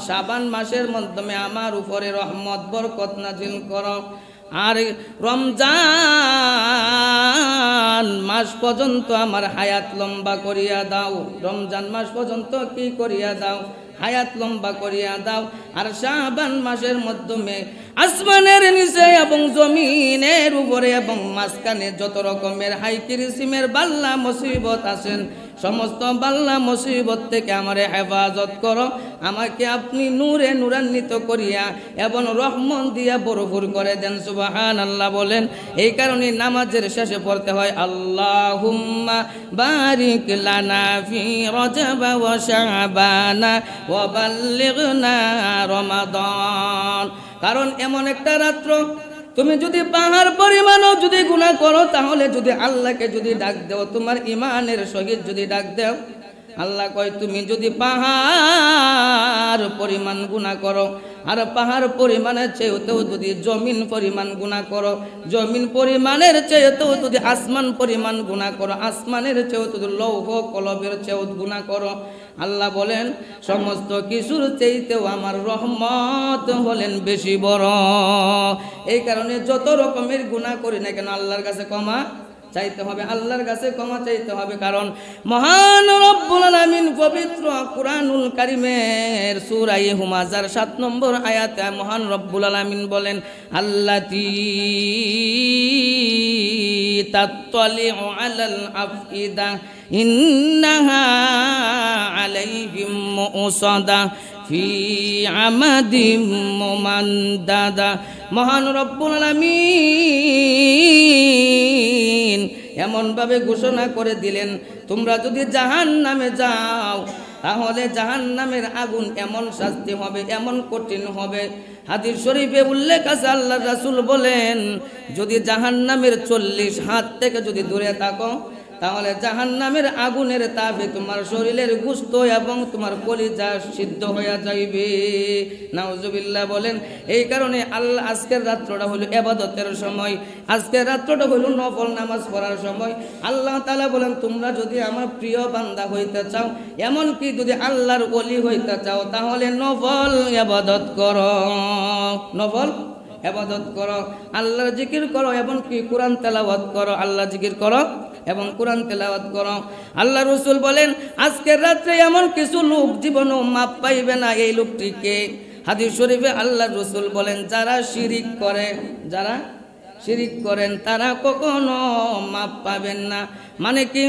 শাবান মাসের মাধ্যমে আমার উপরে রহমত বরকত নাজিল করো। আর রমজান মাস পর্যন্ত আমার হায়াত লম্বা করিয়া দাও। রমজান মাস পর্যন্ত কি করিয়া দাও? হায়াত লম্বা করিয়া দাও। আর শাবান মাসের মাধ্যমে আসমানের নিচে এবং জমিনের উপরে এবং মাঝখানে যত রকমের হাই কিরিসিমের বাল্লা মুসিবত আছেন, সমস্ত বাল্লা মুসিবত থেকে আমারে হেফাজত করো। আমাকে আপনি নূরে নূরান্বিত করিয়া এবং রহমত দিয়া ভরপুর করে দেন। সুবহানাল্লাহ বলেন। এই কারণে নামাজের শেষে পড়তে হয় আল্লাহুম্মা বারিক লানা ফি রজব ওয়া শাবানা ওয়া বাল্লিগনা রমাদান। কারণ এমন একটা রাত্র, তুমি যদি পাহাড় পরিমাণও যদি গুনাহ করো, তাহলে যদি আল্লাহকে যদি ডাক দাও, তোমার ইমানের সহিত যদি ডাক দাও, আল্লাহ কয় তুমি যদি পাহাড় পরিমাণ গুনাহ করো, আর পাহাড় পরিমাণের চেয়েও যদি জমিন পরিমাণ গুনাহ করো, জমিন পরিমাণের চেয়েও যদি আসমান পরিমাণ গুনাহ করো, আসমানের চেয়েও যদি লৌহ কলবের চেয়েও গুনাহ করো, আল্লাহ বলেন সমস্ত কিছুর চাইতেও আমার রহমত হলেন বেশি বড়। এই কারণে যত রকমের গুনাহ করি না কেন আল্লাহর কাছে ক্ষমা চাইতে হবে, আল্লাহর কাছে ক্ষমা চাইতে হবে। কারণ মহান রব্বুল আলামিন পবিত্র কুরআনুল কারীমের সূরা হুমাযার 7 নম্বর আয়াতে মহান রব্বুল আলামিন বলেন আল্লাতী তাত্তালিউ আলাল আফইদা ইন্নাহা আলাইহিম মুসাদা ফি আমাদিম মুমান্দাদা। মহান রব্বুল আলামিন এমনভাবে ঘোষণা করে দিলেন, তোমরা যদি জাহান্নামে যাও তাহলে জাহান্নামের আগুন এমন শাস্তি হবে, এমন কঠিন হবে। হাদিস শরীফে উল্লেখ আছে, আল্লাহর রাসূল বলেন যদি জাহান্নামের 40 হাত থেকে যদি দূরে থাকো, তাহলে জাহান্নামের আগুনের তাপে তোমার শরীরের গোশত এবং তোমার কলিজা সিদ্ধ হয়ে যাইবে। নাউজুবিল্লাহ বলেন। এই কারণে আল্লাহ আজকের রাত্রটা হলো ইবাদতের সময়, আজকের রাত্রটা হলো নফল নামাজ পড়ার সময়। আল্লাহ তাআলা বলেন তোমরা যদি আমার প্রিয় বান্দা হইতে চাও, এমন কি যদি আল্লাহর ওলি হইতে চাও, তাহলে নফল ইবাদত করো, নফল ইবাদত করো, আল্লাহর জিকির করো এবং কি কোরআন তেলাওয়াত করো, আল্লাহ জিকির করো এবং কোরআন তেলাওয়াত করো। আল্লাহ রাসূল বলেন আজকের রাত্রে এমন কিছু লোক জীবনও মাপ পাইবে না। এই লোকটিকে হাদিস শরীফে আল্লাহ রাসূল বলেন যারা শিরিক করে, যারা শিরিক করেন তারা কখনো মাপ পাবেন না। মানে কি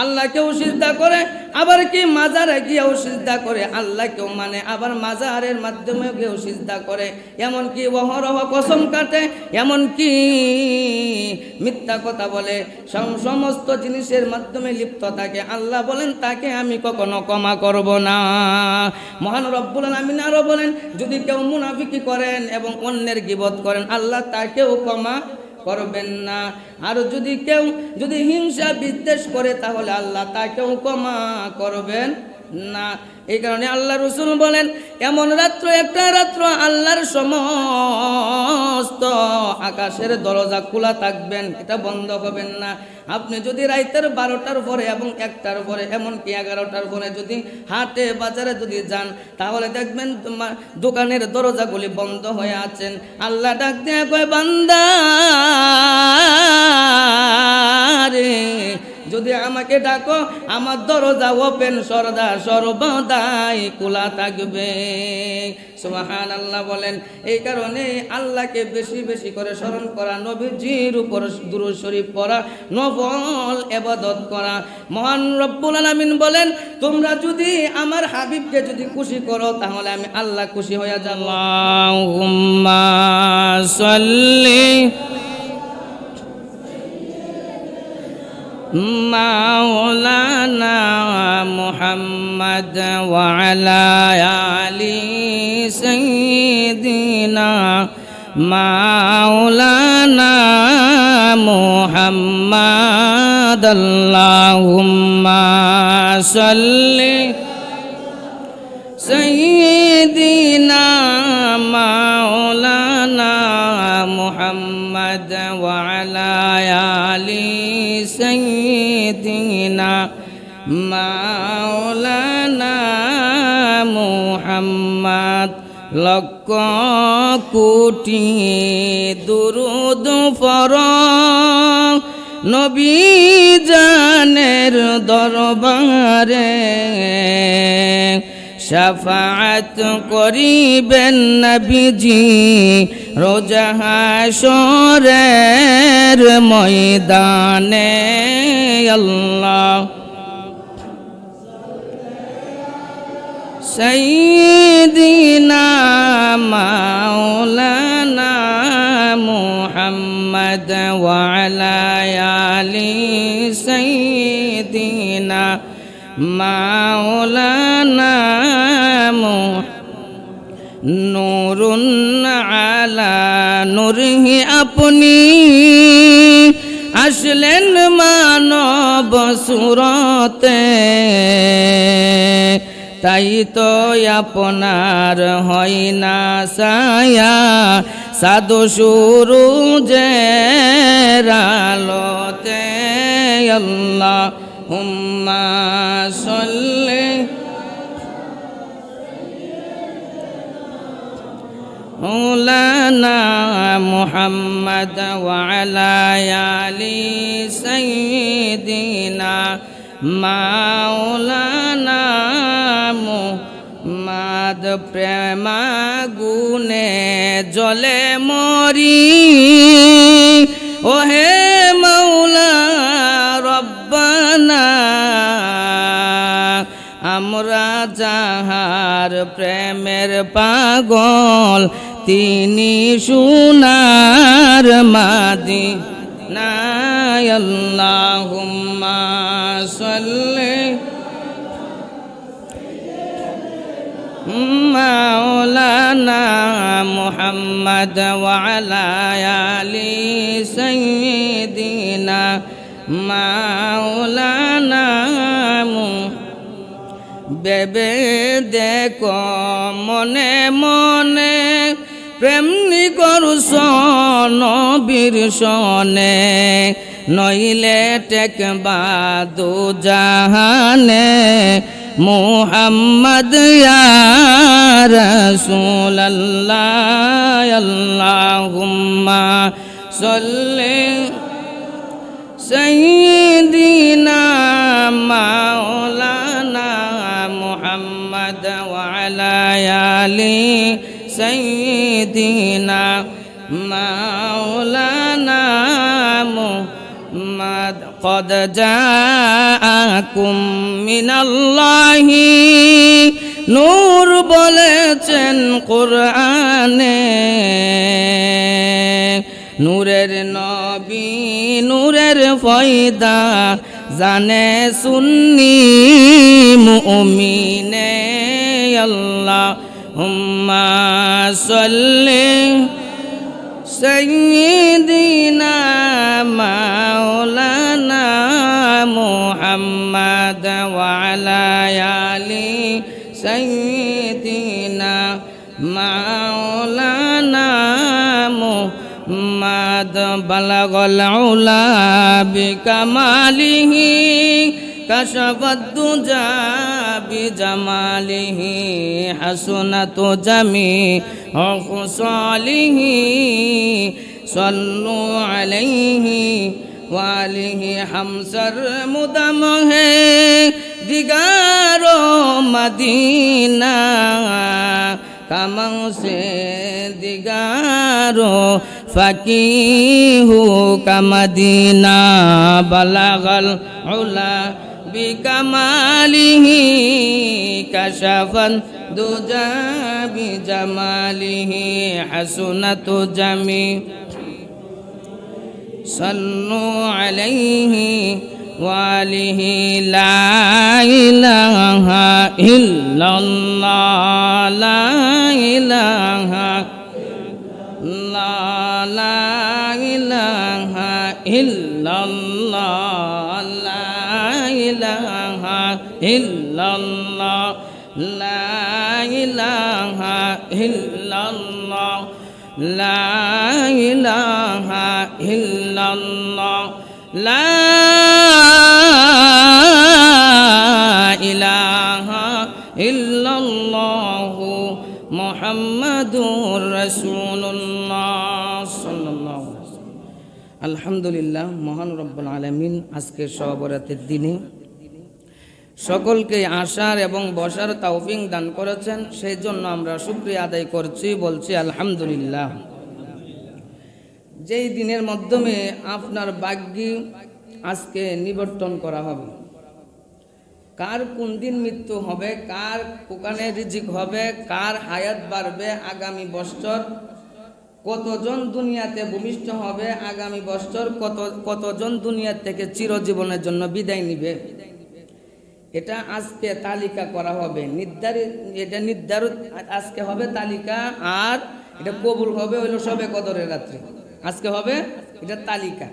আল্লাহকেও সিজদা করে, আবার কি মাজারে গিয়েও সিজদা করে, আল্লাহকেও মানে আবার মাজারের মাধ্যমে গিয়েও সিজদা করে, এমন কি অহরহ কসম কাটে, এমন কি মিথ্যা কথা বলে, সমস্ত জিনিসের মাধ্যমে লিপ্ত থাকে। আল্লাহ বলেন তাকে আমি কখনো ক্ষমা করব না। মহান রব্বুল আলামিন আরো বলেন যদি কেউ মুনাফিকি করেন এবং অন্যের গীবত করেন, আল্লাহ তাকেও ক্ষমা করবেন না। আর যদি কেউ যদি হিংসা বিদ্বেষ করে, তাহলে আল্লাহ তাকেও ক্ষমা করবেন না। এই কারণে আল্লাহ রাসূল বলেন এমন রাত্র, একটা রাত্র আল্লাহর সমস্ত আকাশের দরজা খোলা থাকবেন, এটা বন্ধ হবেন না। আপনি যদি রাতের 12টার পরে এবং 1টার পরে এমনকি 11টার পরে যদি হাটে বাজারে যদি যান, তাহলে দেখবেন তোমার দোকানের দরজাগুলি বন্ধ হয়ে আছেন। আল্লাহ ডাক দিয়ে কয় বান্দা রে, যদি আমাকে ডাকো আমার দরজা ওপেন সর্বদাই খোলা থাকবে। সুবহানাল্লাহ বলেন। এই কারণে আল্লাহকে বেশি বেশি করে স্মরণ করা, নবীজির উপর দুরূদ শরীফ পড়া, নফল ইবাদত করা। মহান রব্বুল আলামিন বলেন তোমরা যদি আমার হাবিবকে যদি খুশি করো, তাহলে আমি আল্লাহ খুশি হয়ে যাব। আল্লাহুম্মা সাল্লি মাওলানা মুহাম্মদ ওয়া আলা আলি সাইয়্যিদিনা মাওলানা মুহাম্মদ। আল্লাহুম্মা সাল্লি সাইয়্যিদিনা মাওলানা মুহাম্মদ ওয়া আলা আলি সাইয়্যিদিনা মাওলানা মুহাম্মদ। সালাত লক্ষ কোটি দুরূদ পড় নবী জানের দরবারে শাফাআত করিবেন নবীজি রোজা হাশরের ময়দানে আল্লাহ সাইয়্যিদিনা মাওলানা মুহাম্মদ ওয়া আলা আলি সাইয়্যিদিনা মাওলানা নূরুন আলা নূরিহি আপনি আসলেন মানব সুরতে তাই তো আপনার হয় না ছায়া সাধু সূরুজের আলোতে আল্লাহুম্মা সাল্লি মাওলানা মুহাম্মদ ওয়া আলা আলি সাইয়্যিদিনা মাওলানা মুহাম্মদ প্রেমাগুনে জ্বলে মরি ওহে মাওলা রব্বানা আমরা যাহার প্রেমের পাগল তিনি সোনার মদিনা আল্লাহুম্মা সাল্লি মাওলানা মুহাম্মদ ওয়া আলা আলি সাইয়্যিদিনা মাওলানা বেবে দেখো মনে মনে প্রেমনি করছ নবীর সনে নইলে টেকবা দু জাহানে মুহাম্মদ ইয়া রাসূলুল্লাহ আল্লাহুম্মা সাল্লি সাইয়্যিদিনা মাওলানা মুহাম্মদ ওয়া আলা আলি সাইয়্যিদিনা মাওলানা মুহাম্মদ قد جاءكم من الله নূর বলেছেন কোরআনে নূরের নবী নূরের ফয়দা জানে সুন্নি মুমিনে আল্লাহুম্মা সাল্লি সাইয়্যিদিনা মাওলানা মুহাম্মদ ওয়া আলা আলি সাইয়্যিদিনা মাওলানা মুহাম্মদ বালাগাল উলা বিকামালিহি কাশাফাদ দুজা বিজামালিহি হাসনাতু জামিউ খুসালিহি সাল্লু আলাইহি ওয়া আলিহি হামসার মুদাম হে দিগারো মদিনা কামাও সে দিগারো ফকিহু কামদিনা বালাগাল উলা বিকামালিহি কাশাফান দুজা বিজামালিহি হাসনাতু জামি সাল্লু আলাইহি ওয়া আলিহি লা ইলাহা ইল্লাল্লাহ লা ইলাহা লা ইলাহা ইল্লাল্লাহ লা ইলাহা ইল্লাল্লাহ লা ইলাহা ইল্লাল্লাহ লা ইলাহা ইল্লাল্লাহ লা ইলাহা ইল্লাল্লাহ মুহাম্মাদুর রাসূলুল্লাহ সাল্লাল্লাহু আলাইহি ওয়াসাল্লাম। আলহামদুলিল্লাহ, মহান রব্বুল আলামিন আজকের সহবরাতের দিনে সকলকে আসার এবং বসার তৌফিক দান করেছেন, সেই জন্য আমরা শুকরিয়া আদায় করছি, বলছি আলহামদুলিল্লাহ। যেই দিনের মাধ্যমে আপনার ভাগ্যে আজকে নিবর্তন করা হবে, কার কোন দিন মৃত্যু হবে, কার কোকানে রিজিক হবে, কার হায়াত বাড়বে আগামী বছর, কতজন দুনিয়াতে ভূমিষ্ঠ হবে আগামী বছর, কতজন দুনিয়া থেকে চিরজীবনের জন্য বিদায় নিবে, এটা আজকে তালিকা করা হবে। এটা নির্ধারিত আজকে হবে তালিকা, আর এটা কবুল হবে হইল সবে কদরের রাত্রে। আজকে হবে এটা তালিকা,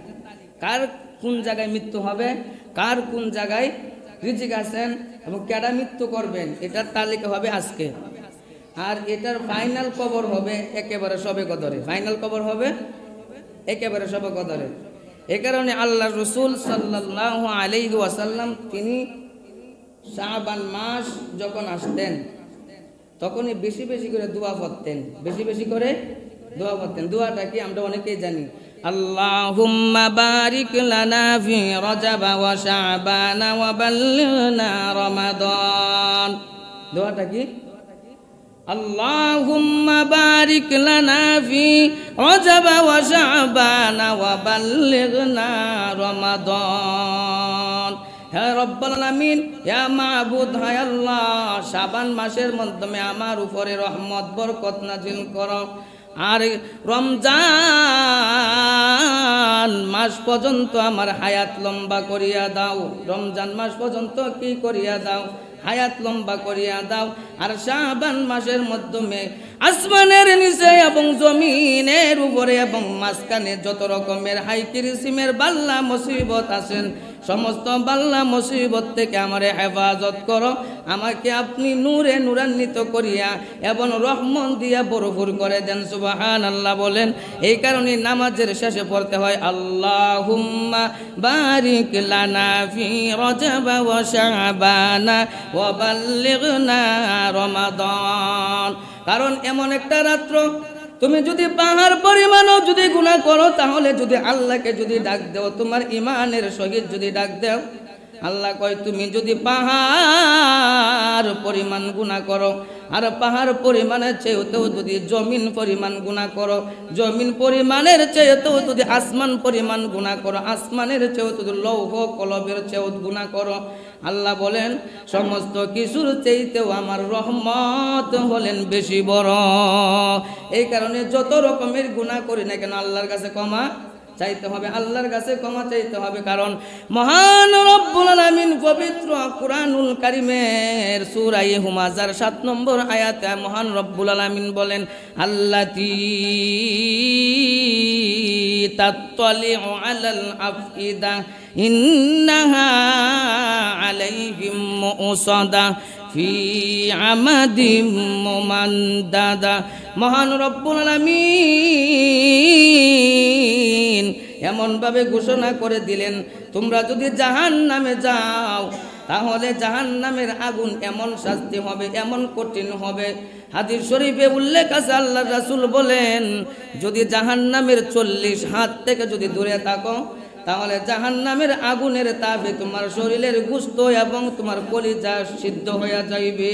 কার কোন জায়গায় মৃত্যু হবে, কার কোন জায়গায় রিজিক আছেন এবং কেডা মৃত্যু করবেন, এটার তালিকা হবে আজকে। আর এটার ফাইনাল কবর হবে একেবারে সবে কদরে, ফাইনাল কবর হবে একেবারে সবে কদরে। এ কারণে আল্লাহ রসুল সাল্লাল্লাহু আলাইহি ওয়াসাল্লাম তিনি শাবান মাস যখন আসতেন তখনই বেশি বেশি করে দোয়া পড়তেন, বেশি বেশি করে দোয়া পড়তেন। দোয়াটা কি আমরা অনেকেই জানি, আল্লাহুম্মা বারিক লানা ফি রজব ওয়া শাবান ওয়া বাল্লিগনা রমাদান। দোয়াটা কি? আল্লাহুম্মা বারিক লানা ফি রজব ওয়া শাবান ওয়া বাল্লিগনা রমাদান। হে রব্বুল আলামিন, হে মাবুদ, হে আল্লাহ, শাবান মাসের মাধ্যমে আমার উপরে রহমত বরকত নাজিল করো, আর রমজান মাস পর্যন্ত আমার হায়াত লম্বা করিয়া দাও। রমজান মাস পর্যন্ত কি করিয়া দাও? হায়াত লম্বা করিয়া দাও। আর শাবান মাসের মাধ্যমে আসমানের নিচে এবং জমিনের উপরে এবং মাঝখানে যত রকমের হাই কিরিসিমের বাল্লা মুসিবত আছেন, সমস্ত বাল্লা মুসিবত থেকে আমারে হেফাজত করো। আমাকে আপনি নূরে নূরান্বিত করিয়া এবং রহমত দিয়া ভরপুর করে দেন। সুবহানাল্লাহ বলেন। এই কারণে নামাজের শেষে পড়তে হয় আল্লাহুম্মা বারিক লানা ফি রজব ওয়া শাবান ওয়া বাল্লিগনা রমাদান। কারণ এমন একটা রাত্র, তুমি যদি পাহাড় পরিমাণও যদি গুনাহ করো, তাহলে যদি আল্লাহকে যদি ডাক দেও, তোমার ইমানের সহিত যদি ডাক দেও, আল্লাহ কয় তুমি যদি পাহাড় পরিমাণ গুনাহ করো, আর পাহাড় পরিমাণের চেয়েও যদি জমিন পরিমাণ গুনাহ করো, জমিন পরিমাণের চেয়েও যদি আসমান পরিমাণ গুনাহ করো, আসমানের চেয়েও যদি লৌহ কলবের চেয়েও গুনাহ করো, আল্লাহ বলেন সমস্ত কিছুর চাইতেও আমার রহমত হলেন বেশি বড়। এই কারণে যত রকমের গুনাহ করি না কেন আল্লাহর কাছে ক্ষমা চাইতে হবে, আল্লাহর কাছে ক্ষমা চাইতে হবে। কারণ মহান রব্বুল আলামিন পবিত্র কুরআনুল কারীমের সূরা হুমাযার 7 নম্বর আয়াতে মহান রব্বুল আলামিন বলেন, আল্লাতী তাত্তালিউ আলাল আফইদা ইন্নাহা আলাইহিম মুসাদা ফি আমাদিম মুমান্দাদা। মহান রব্বুল আলামিন এমনভাবে ঘোষণা করে দিলেন, তোমরা যদি জাহান্নামে যাও তাহলে জাহান্নামের আগুন এমন শাস্তি হবে, এমন কঠিন হবে। হাদিস শরীফে উল্লেখ আছে, আল্লাহর রাসূল বলেন, যদি জাহান্নামের 40 হাত থেকে যদি দূরে থাকো, তাহলে জাহান্নামের আগুনের তাপে তোমার শরীরের গোশত এবং তোমার কলিজা সিদ্ধ হয়ে যাইবে।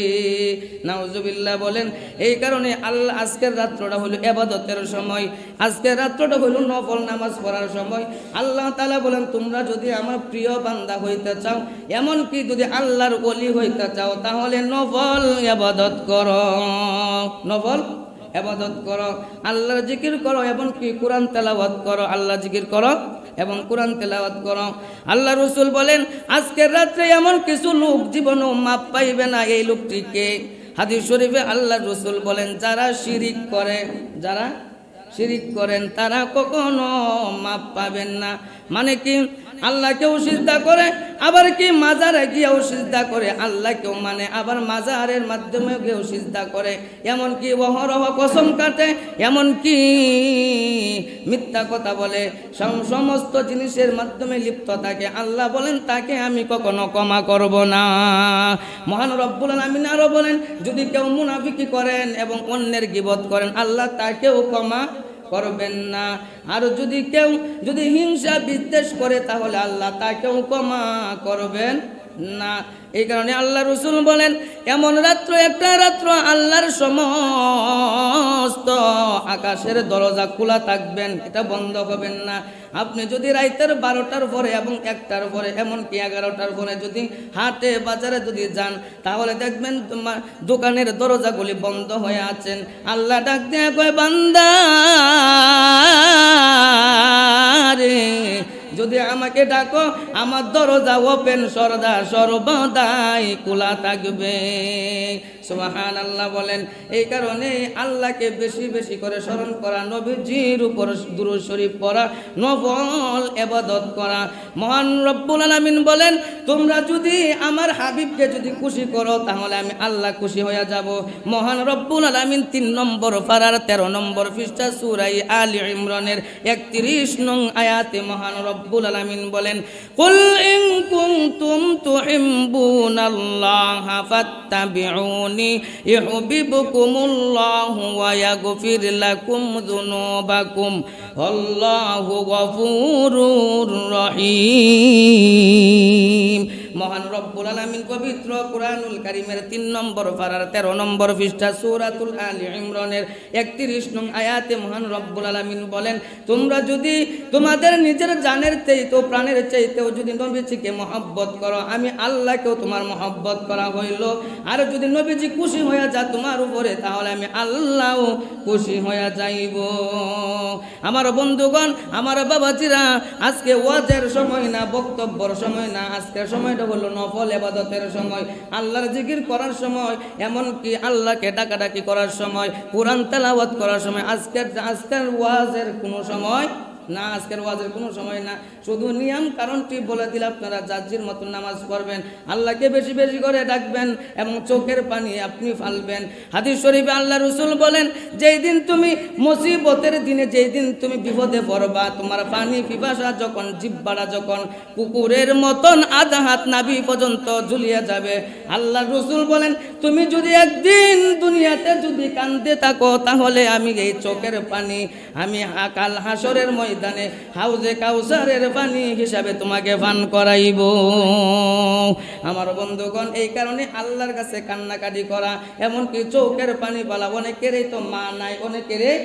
নাউজুবিল্লাহ বলেন। এই কারণে আল্লাহ আজকের রাত্রটা হলো ইবাদতের সময়, আজকের রাত্রটা হলো নফল নামাজ পড়ার সময়। আল্লাহ তাআলা বলেন, তোমরা যদি আমার প্রিয় বান্দা হইতে চাও, এমন কি যদি আল্লাহর ওলি হইতে চাও, তাহলে নফল ইবাদত করো, নফল ইবাদত করো, আল্লাহর জিকির করো এবং কি কোরআন তেলাওয়াত করো, আল্লাহ জিকির করো এবং কোরআন তেলাওয়াত করো। আল্লাহ রাসূল বলেন, আজকের রাত্রে এমন কিছু লোক জীবনও মাপ পাইবে না। এই লোকটিকে হাদিস শরীফে আল্লাহ রাসূল বলেন, যারা শিরিক করে, যারা শিরিক করেন তারা কখনো মাপ পাবেন না। মানে কি, আল্লাহকেও সিজদা করে, আবার কি মাজারে গিয়েও সিজদা করে, আল্লাহকেও মানে আবার মাজারের মাধ্যমে গিয়েও সিজদা করে, এমন কি অহরহ কসম কাটে, এমন কি মিথ্যা কথা বলে, সমস্ত জিনিসের মাধ্যমে লিপ্ত থাকে। আল্লাহ বলেন তাকে আমি কখনো ক্ষমা করব না। মহান রব্বুল আলামিন আরো বলেন, যদি কেউ মুনাফিকি করেন এবং অন্যের গীবত করেন, আল্লাহ তাকেও ক্ষমা করবেন না। আর যদি কেউ হিংসা বিদ্বেষ করে, তাহলে আল্লাহ তাকেও ক্ষমা করবেন না। এই কারণে আল্লাহ রসুল বলেন, এমন রাত্র একটা রাত্র আল্লাহর সমস্ত আকাশের দরজা খোলা থাকবেন, এটা বন্ধ হবেন না। আপনি যদি রাইতের 12টার পরে এবং 1টার পরে এমনকি 11টার পরে যদি হাটে বাজারে যদি যান, তাহলে দেখবেন তোমার দোকানের দরজাগুলি বন্ধ হয়ে আছেন। আল্লাহ ডাক দিয়ে কয়, বান্দা রে, যদি আমাকে ডাকো, আমার দরজা ওপেন সর্বদাই খোলা থাকবে। সুবহানাল্লাহ বলেন। এই কারণে আল্লাহকে বেশি বেশি করে স্মরণ করা, নবীজির উপর দুরূদ শরীফ পড়া, নফল ইবাদত করা। মহান রব্বুল আলামিন বলেন, তোমরা যদি আমার হাবিবকে যদি খুশি করো, তাহলে আমি আল্লাহ খুশি হয়ে যাব। মহান রব্বুল আলামিন 3 নম্বর পারার 13 নম্বর পৃষ্ঠা সূরা আলে ইমরানের 31 নং আয়াতে মহান রব্বুল আলামিন বলেন, কুল ইন কুনতুম তুহিব্বুনাল্লাহা ফাত্তাবিউনি ইউহিব্বুকুমুল্লাহু ওয়া ইয়াগফির লাকুম যুনুবাকুম আল্লাহু গফুরুর রহিম। মহান রব্বুল আলামিন পবিত্র কুরআনুল কারীমের 3 নম্বর পারার 13 নম্বর পৃষ্ঠা সূরাতুল আলে ইমরানের 31 নং আয়াতে মহান রব্বুল আলামিন বলেন, তোমরা যদি তোমাদের নিজের জানের চাইতেও প্রাণের চাইতেও যদি নবীজিকে মহব্বত করো, আমি আল্লাহকেও তোমার মহব্বত করা হইল। আর যদি নবীজি খুশি হয়ে যায় তোমার উপরে, তাহলে আমি আল্লাহও খুশি হয়ে যাইব। আমার বন্ধুগণ, আমার বাবাজিরা, আজকে ওয়াজের সময় না, বক্তব্যের সময় না, আজকের সময়টা হলো নফল ইবাদতের সময়, আল্লাহর জিকির করার সময়, এমনকি আল্লাহকে ডাকাডাকি করার সময়, কোরআন তেলাওয়াত করার সময়। আজকের ওয়াজের কোনো সময় না, আজকের ওয়াজের কোনো সময় না। শুধু নিয়ম কারণটি বলে দিলে আপনারা জাজির মতন নামাজ পড়বেন, আল্লাহকে বেশি বেশি করে ডাকবেন এবং চোখের পানি আপনি ফালবেন। হাদিস শরীফে আল্লাহ রসুল বলেন, যেই দিন তুমি মুসিবতের দিনে, যেই দিন তুমি বিপদে পড়বা, তোমার পানি পিপাসা যখন, জিহ্বাটা যখন কুকুরের মতন আধা হাত নাভি পর্যন্ত ঝুলিয়ে যাবে, আল্লাহ রসুল বলেন, তুমি যদি একদিন দুনিয়াতে যদি কাঁদতে থাকো, তাহলে আমি এই চোখের পানি আমি কাল হাসরের ময়দানে হাউজে কাউসারের পানি হিসাবে তোমাকে পান করাইব। আমার বন্ধুগণ, এই কারণে আল্লাহর কাছে কান্নাকাটি করা, এমনকি চোখের পানি বলা। অনেকেরই তো মা নাই, অনেকেরই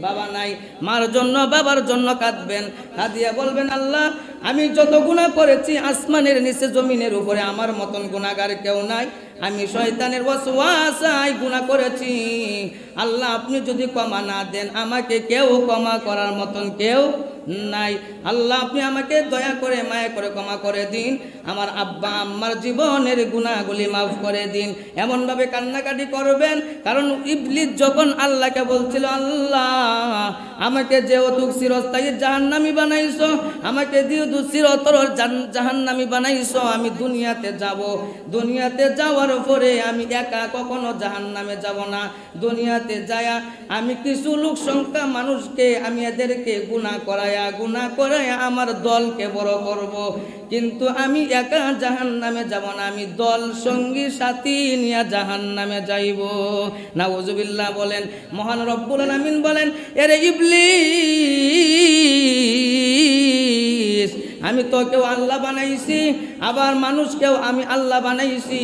বাবা নাই, মার জন্য বাবার জন্য কাঁদবেন, কাঁদিয়া বলবেন, আল্লাহ আমি যত গুনাহ করেছি আসমানের নিচে জমিনের উপরে আমার মতন গুনাহগার কেউ নাই, আমি শয়তানের ওয়াসওয়াসায় গুনাহ করেছি। আল্লাহ আপনি যদি ক্ষমা না দেন, আমাকে কেউ ক্ষমা করার মতন কেউ নাই। আল্লাহ আপনি আমাকে দয়া করে মায়া করে ক্ষমা করে দিন, আমার আব্বা আম্মার জীবনের গুনাহগুলি মাফ করে দিন। এমনভাবে কান্নাকাটি করবেন। কারণ ইবলিস যখন আল্লাহকে বলছিল, আল্লাহ আমাকে যেহেতু চিরস্থায়ী জাহান্নামী বানাইছো, আমাকে যেহেতু চিরতর জাহান্নামী বানাইছো, আমি দুনিয়াতে যাব, দুনিয়াতে যাওয়ার পরে আমি একা কখনো জাহান্নামে যাব না। দুনিয়াতে যায়া আমি কিছু লোক সংখ্যা মানুষকে আমি এদেরকে গুনাহ করায়া আমার দলকে বড় করব, কিন্তু আমি একা জাহান্নামে যাব না, আমি দল সঙ্গী সাথী নিয়ে জাহান্নামে যাইব। নাউজুবিল্লাহ বলেন। মহান রব্বুল আলামিন বলেন, এরে ইবলিস, আমি তোকেও আল্লাহ বানাইছি, আবার মানুষকেও আমি আল্লাহ বানাইছি।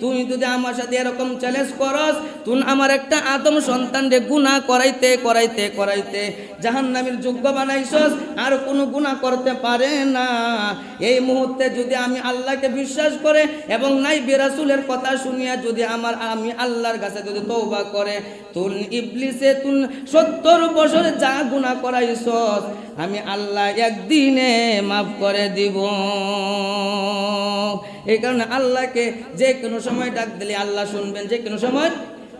তুই যদি আমার সাথে এরকম চ্যালেঞ্জ করস, তুই আমার একটা আদম সন্তানরে গুনাহ করাইতে করাইতে করাইতে জাহান্নামের যোগ্য বানাইছস, আর কোনো গুনাহ করতে পারে না। এই মুহূর্তে যদি আমি আল্লাহকে বিশ্বাস করে এবং নাই রাসূলের কথা শুনিয়া যদি আমি আল্লাহর কাছে যদি তওবা করে, তুই ইবলিসে তুই 70 বছর যা গুনাহ করাইছস, আমি আল্লাহ একদিনে মাফ করে দিব। এই কারণে আল্লাহকে যে কোনো সময় ডাক দিলে আল্লাহ শুনবেন, যে কোনো সময়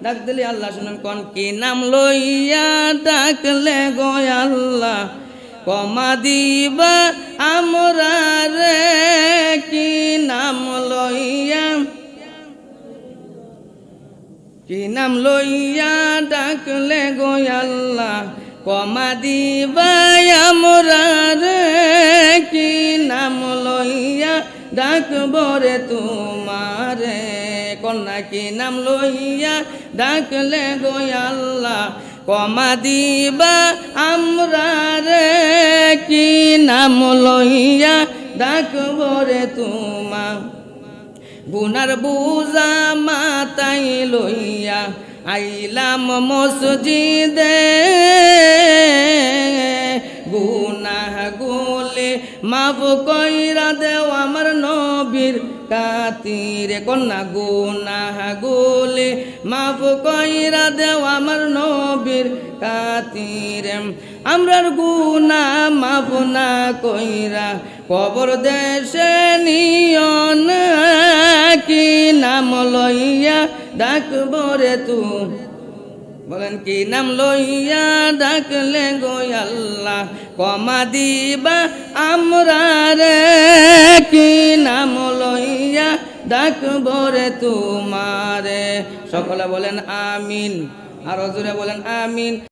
ডাক দিলে আল্লাহ শুনবেন। কোন কি নাম লইয়া ডাকলে গো আল্লাহ ক্ষমা দিবা আমরা রে কি নাম লইয়া, কি নাম লইয়া ডাকলে গো আল্লাহ ক্ষমা দিবা আমরা রে, কি নাম লইয়া ডাকব রে তোমারে, কন্যা কি নাম লইয়া ডাকলে গো আল্লাহ ক্ষমা দিবা আমরা রে, কি নাম লইয়া ডাকব রে তোমা। গুনার বুঝা মাতাই লইয়া আইলাম মসজিদে, গুনাহ গুলে মাফ কইরা দেও আমার নবীর খাতিরে, কন্যা গুনাহ গুলে মাফ কইরা দেও আমার নবীর খাতিরে। আমরার গুনাহ মাফ না কইরা কবর দেশে নিও না, কি নাম লইয়া ডাকব রে তুমি, বলেন কি নাম লইয়া ডাকলে গো আল্লাহ ক্ষমা দিবা আমরা রে, কি নাম লইয়া ডাকব রে তোমারে। সকলে বলেন আমিন, আরো জোরে বলেন আমিন।